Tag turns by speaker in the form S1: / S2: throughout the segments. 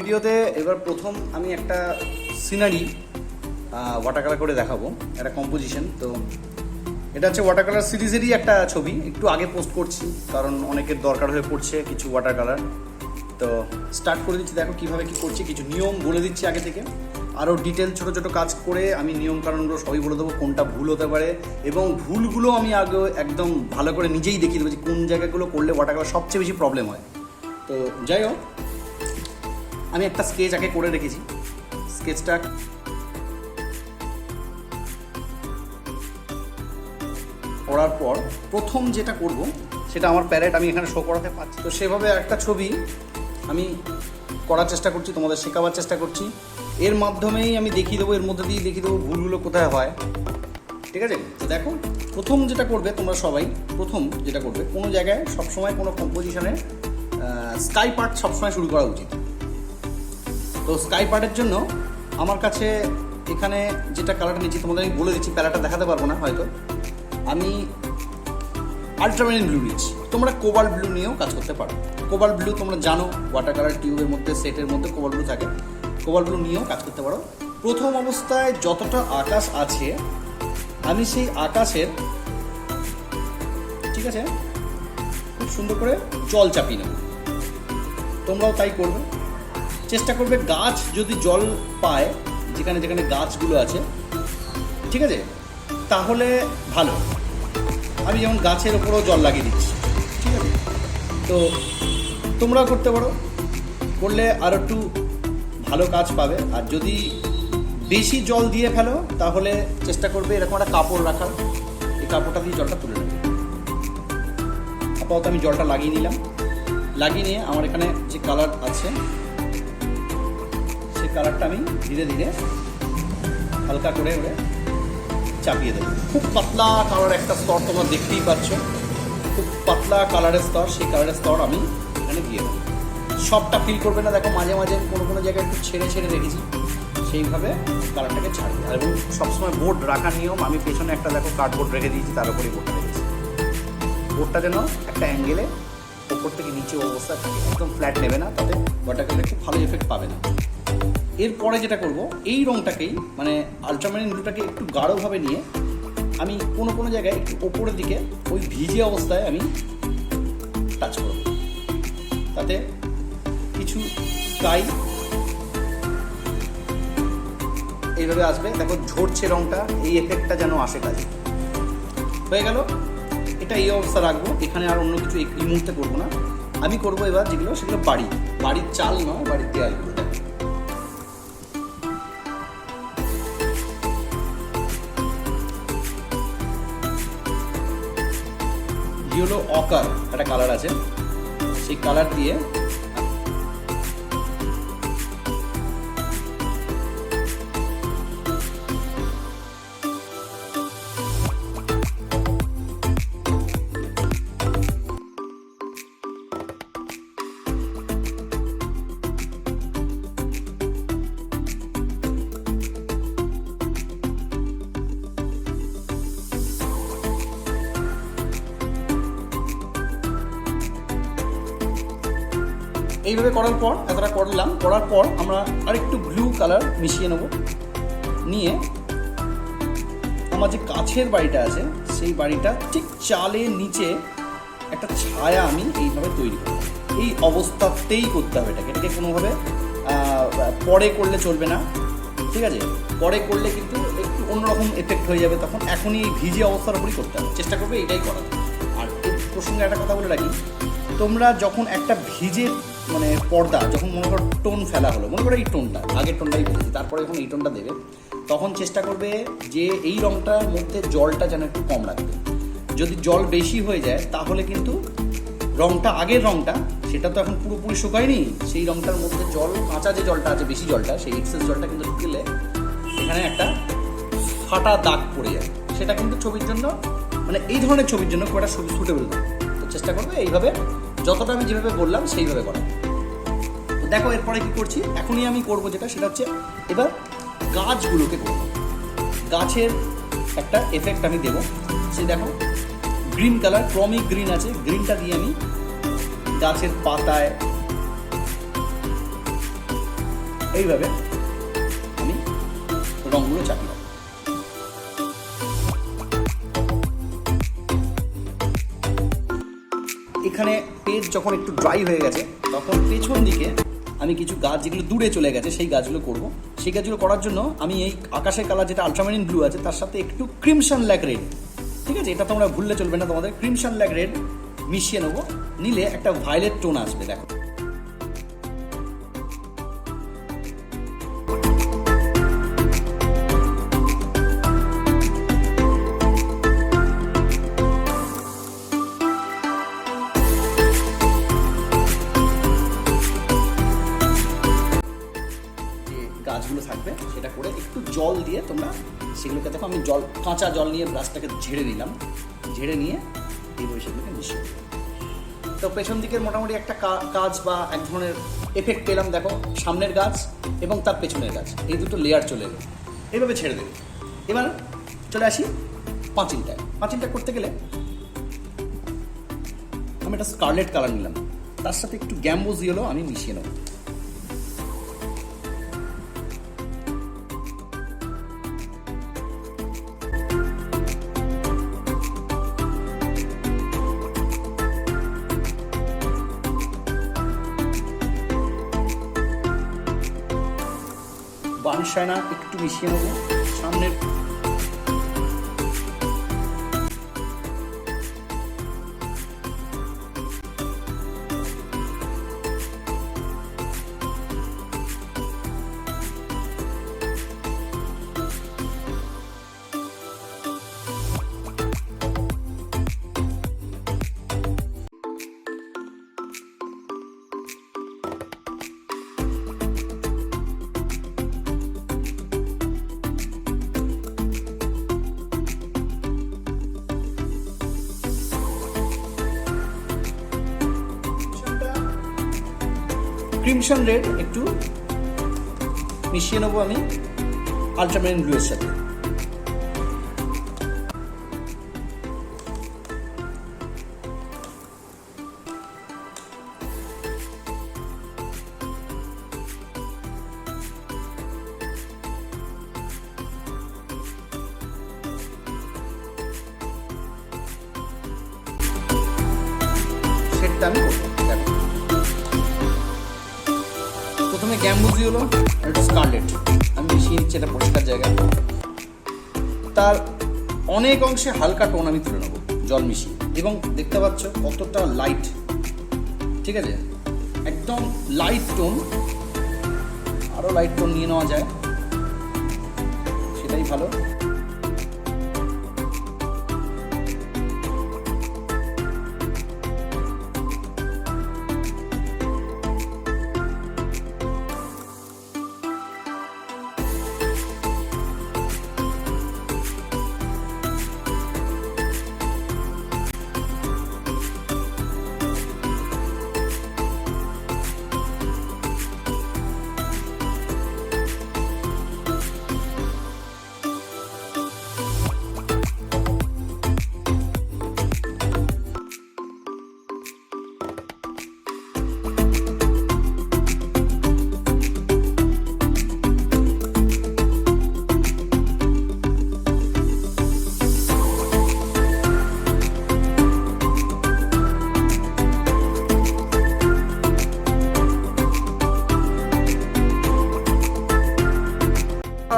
S1: ভিডিওতে এবার প্রথম আমি একটা সিনারি ওয়াটার কালার করে দেখাবো, একটা কম্পোজিশন। তো এটা হচ্ছে ওয়াটার কালার সিরিজেরই একটা ছবি, একটু আগে পোস্ট করছি কারণ অনেকের দরকার হয়ে পড়ছে কিছু ওয়াটার কালার। তো স্টার্ট করে দিচ্ছি, দেখো কীভাবে কী করছি, কিছু নিয়ম বলে দিচ্ছি আগে থেকে। আরও ডিটেল ছোটো ছোটো কাজ করে আমি নিয়ম কারণগুলো সবই বলে দেবো, কোনটা ভুল হতে পারে এবং ভুলগুলো আমি আগে একদম ভালো করে নিজেই দেখিয়ে দেবো যে কোন জায়গাগুলো করলে ওয়াটার কালার সবচেয়ে বেশি প্রবলেম হয়। তো যাই হোক, আমি একটা স্কেচ আগে করে রেখেছি। স্কেচটা করার পর প্রথম যেটা করব সেটা আমার প্যালেট আমি এখানে শো করাতে পারছি। তো সেভাবে একটা ছবি আমি করার চেষ্টা করছি, তোমাদের শেখাবার চেষ্টা করছি। এর মাধ্যমেই আমি দেখিয়ে দেবো, এর মধ্যে দিয়ে দেখিয়ে দেবো ভুলগুলো কোথায় হয়। ঠিক আছে? তো দেখো, প্রথম যেটা করবে তোমরা সবাই, প্রথম যেটা করবে, কোনো জায়গায় সবসময় কোনো কম্পোজিশনে স্কাই পার্ট সবসময় শুরু করা উচিত। তো স্কাই পার্টের জন্য আমার কাছে এখানে যেটা কালারটা নিচ্ছি তোমাদের আমি বলে দিচ্ছি, প্যালাটা দেখাতে পারবো না হয়তো। আমি আল্ট্রামেরিন ব্লু নিচ্ছি, তোমরা কোবাল্ট ব্লু নিয়েও কাজ করতে পারো। কোবাল্ট ব্লু তোমরা জানো ওয়াটার কালার টিউবের মধ্যে, সেটের মধ্যে কোবাল্ট ব্লু থাকে, কোবাল্ট ব্লু নিয়েও কাজ করতে পারো। প্রথম অবস্থায় যতটা আকাশ আছে আমি সেই আকাশের, ঠিক আছে, খুব সুন্দর করে জল চাপিয়ে নেব। তোমরাও তাই করবে, চেষ্টা করবে গাছ যদি জল পায়, যেখানে যেখানে গাছগুলো আছে, ঠিক আছে, তাহলে ভালো। আমি যেমন গাছের ওপরেও জল লাগিয়ে দিচ্ছি, ঠিক আছে। তো তোমরাও করতে পারো, করলে আরও একটু ভালো কাজ পাবে। আর যদি বেশি জল দিয়ে ফেলো তাহলে চেষ্টা করবে এরকম একটা কাপড় রাখার, এই কাপড়টা দিয়ে জলটা তুলে নেবে। আপাতত আমি জলটা লাগিয়ে নিলাম, লাগিয়ে নিয়ে আমার এখানে যে কালার আছে সেই কালারটা আমি ধীরে ধীরে হালকা করে ওরে চাপিয়ে দেবো। খুব পাতলা কালার একটা স্তর তোমরা দেখতেই পাচ্ছ, খুব পাতলা কালারের স্তর, সেই কালারের স্তর আমি এখানে দিয়ে দেবো। সবটা ফিল করবে না, দেখো মাঝে মাঝে কোনো কোনো জায়গায় একটু ছেড়ে ছেড়ে রেখেছি, সেইভাবে কালারটাকে ছাড়বে। এবং সবসময় বোর্ড রাখার নিয়ম, আমি পেছনে একটা দেখো কার্ডবোর্ড রেখে দিয়েছি, তার উপরেই বোর্ডটা রেখেছি। বোর্ডটা যেন একটা অ্যাঙ্গেলে ওপর থেকে নিচে অবস্থায় থাকে, একদম ফ্ল্যাট নেবে না, তাতে ওয়াটারকালারে খুব ভালো এফেক্ট পাবে না। এরপরে যেটা করব, এই রঙটাকেই মানে আল্ট্রামেরিন ব্লুটাকে একটু গাঢ়ভাবে নিয়ে আমি কোনো কোনো জায়গায় একটু ওপরের দিকে ওই ভিজে অবস্থায় আমি টাচ করব, তাতে কিছু স্কাই এইভাবে আসবে। দেখো ঝরছে রঙটা, এই এফেক্টটা যেন আসে কাজে। হয়ে গেল, এটা এই অবস্থা রাখবো। এখানে আর অন্য কিছু এই মুহূর্তে করবো না। আমি করবো এবার যেগুলো, সেগুলো বাড়ির চাল নয়, বাড়ির দেয়ালগুলো। হলো অকার একটা কালার আছে, সেই কালার দিয়ে এইভাবে করার পর, এতটা করলাম, করার পর আমরা আরেকটু ব্লু কালার মিশিয়ে নেব। নিয়ে আমার যে কাছের বাড়িটা আছে সেই বাড়িটা ঠিক চালের নিচে একটা ছায়া আমি এইভাবে তৈরি করব। এই অবস্থাতেই করতে হবে এটাকে কোনোভাবে পরে করলে চলবে না, ঠিক আছে? পরে করলে কিন্তু একটু অন্যরকম এফেক্ট হয়ে যাবে, তখন এখনই এই ভিজে অবস্থার উপরই করতে হবে, চেষ্টা করবে এটাই করা। আর এই প্রসঙ্গে একটা কথা বলে রাখি, তোমরা যখন একটা ভিজে মানে পর্দা, যখন মনে করো টোন ফেলা হলো, মনে করো এই টোনটা, আগের টোনটাই বলেছি, তারপরে যখন এই টোনটা দেবে তখন চেষ্টা করবে যে এই রঙটার মধ্যে জলটা যেন একটু কম রাখবে। যদি জল বেশি হয়ে যায় তাহলে কিন্তু রঙটা, আগের রঙটা, সেটা তো এখন পুরোপুরি শুকায়নি, সেই রঙটার মধ্যে জল, কাঁচা যে জলটা আছে, বেশি জলটা, সেই এক্সেস জলটা কিন্তু ঢুকলে এখানে একটা ফাটা দাগ পড়ে যায়। সেটা কিন্তু ছবির জন্য, মানে এই ধরনের ছবির জন্য খুব একটা সুটেবল না। তো চেষ্টা করবে এইভাবে, যতটা আমি যেভাবে বললাম সেইভাবে করা। তো দেখো এরপরে কি করছি, এখনই আমি করবো যেটা, সেটা হচ্ছে এবার গাছগুলোকে করব। গাছের একটা এফেক্ট আমি দেবো। সে দেখো গ্রিন কালার, ক্রমিক গ্রিন আছে, গ্রিনটা দিয়ে আমি গাছের পাতায় এইভাবে আমি রঙগুলো চাপিয়ে দেবো। এখানে পেজ যখন একটু ড্রাই হয়ে গেছে তখন পেছন দিকে আমি কিছু গাছ যেগুলো দূরে চলে গেছে সেই গাছগুলো করব। সেই গাছগুলো করার জন্য আমি এই আকাশের কালার যেটা আলট্রামেরিন ব্লু আছে তার সাথে একটু ক্রিমসন ল্যাক রেড, ঠিক আছে, এটা তোমরা ভুললে চলবে না, তোমাদের ক্রিমসন ল্যাক রেড মিশিয়ে নেবো, নিলে একটা ভায়োলেট টোন আসবে। দেখো গাছগুলো থাকবে সেটা করে একটু জল দিয়ে তোমরা সেগুলোকে দেখো, আমি কাঁচা জল নিয়ে ব্রাশটাকে ঝেড়ে নিলাম, ঝেড়ে নিয়ে এইভাবে সেগুলোকে মিশিয়ে। তো পেছন দিকের মোটামুটি একটা কাজ বা এক ধরনের এফেক্ট পেলাম। দেখো সামনের গাছ এবং তার পেছনের গাছ এই দুটো লেয়ার চলে এলো, এইভাবে ছেড়ে দেবে। এবার চলে আসি পাঁচিলটায়। পাঁচিলটা করতে গেলে আমি একটা স্কারলেট কালার নিলাম, তার সাথে একটু গ্যাম্বোজ ইয়েলো আমি মিশিয়ে নেব। বানসায়না একটু মিশিয়ে নেবো সামনের। ক্রিমসন রেড একটু মিশিয়ে নেবো আমি আলট্রামেরিন ব্লু এর সাথে। সেটা আমি করবো। প্রথমে গ্যাম্বুজি হলো আর একটা স্কারলেট আমি মিশিয়ে নিচ্ছি, এটা পরিষ্কার জায়গা। তার অনেক অংশে হালকা টোন আমি তুলে নেবো জল মিশিয়ে, এবং দেখতে পাচ্ছ কতটা লাইট, ঠিক আছে, একদম লাইট টোন। আরও লাইট টোন নিয়ে নেওয়া যায় সেটাই ভালো।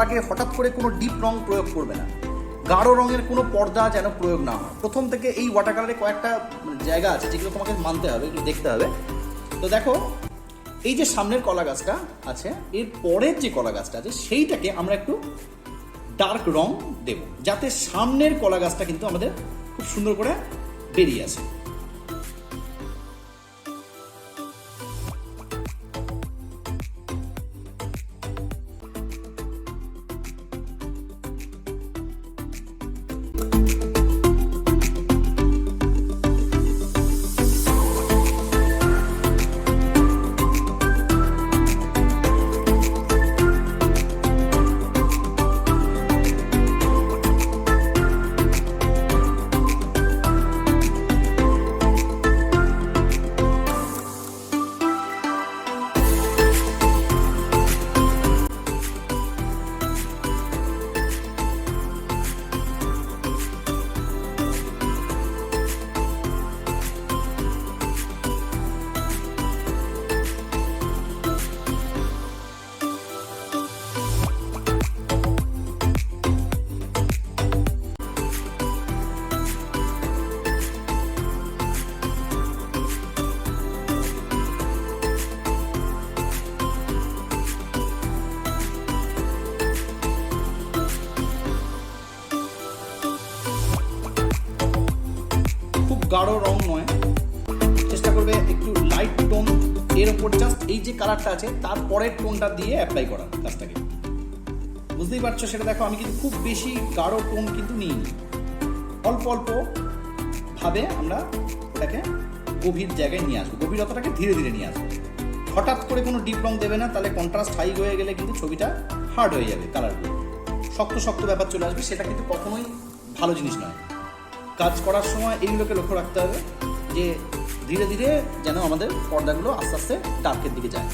S1: আগে হঠাৎ করে কোনো ডিপ রং প্রয়োগ করবে না, গাঢ় রঙের কোনো পর্দা যেন প্রয়োগ না হয়। প্রথম থেকে এই ওয়াটার কালারে কয়েকটা জায়গা আছে যেগুলো তোমাকে মানতে হবে, এগুলো দেখতে হবে। তো দেখো এই যে সামনের কলা গাছটা আছে, এর পরের যে কলা গাছটা আছে সেইটাকে আমরা একটু ডার্ক রং দেব, যাতে সামনের কলা গাছটা কিন্তু আমাদের খুব সুন্দর করে বেরিয়ে আসে। গাঢ় রং নয়, চেষ্টা করবে একটু লাইট টোন, এর ওপর জাস্ট এই যে কালারটা আছে তার পরের টোনটা দিয়ে অ্যাপ্লাই করার কাজটাকে। বুঝতেই পারছো সেটা দেখো, আমি কিন্তু খুব বেশি গাঢ় টোন কিন্তু নিইনি, অল্প অল্প ভাবে আমরা ওটাকে গভীর জায়গায় নিয়ে আসবো, গভীরতাটাকে ধীরে ধীরে নিয়ে আসবো। হঠাৎ করে কোনো ডিপ রং দেবে না, তাহলে কন্ট্রাস্ট হাই হয়ে গেলে কিন্তু ছবিটা হার্ড হয়ে যাবে, কালারগুলো শক্ত শক্ত ব্যাপার চলে আসবে, সেটা কিন্তু কখনোই ভালো জিনিস নয়। কাজ করার সময় এইগুলোকে লক্ষ্য রাখতে হবে যে ধীরে ধীরে যেন আমাদের পর্দাগুলো আস্তে আস্তে ডার্কের দিকে যায়।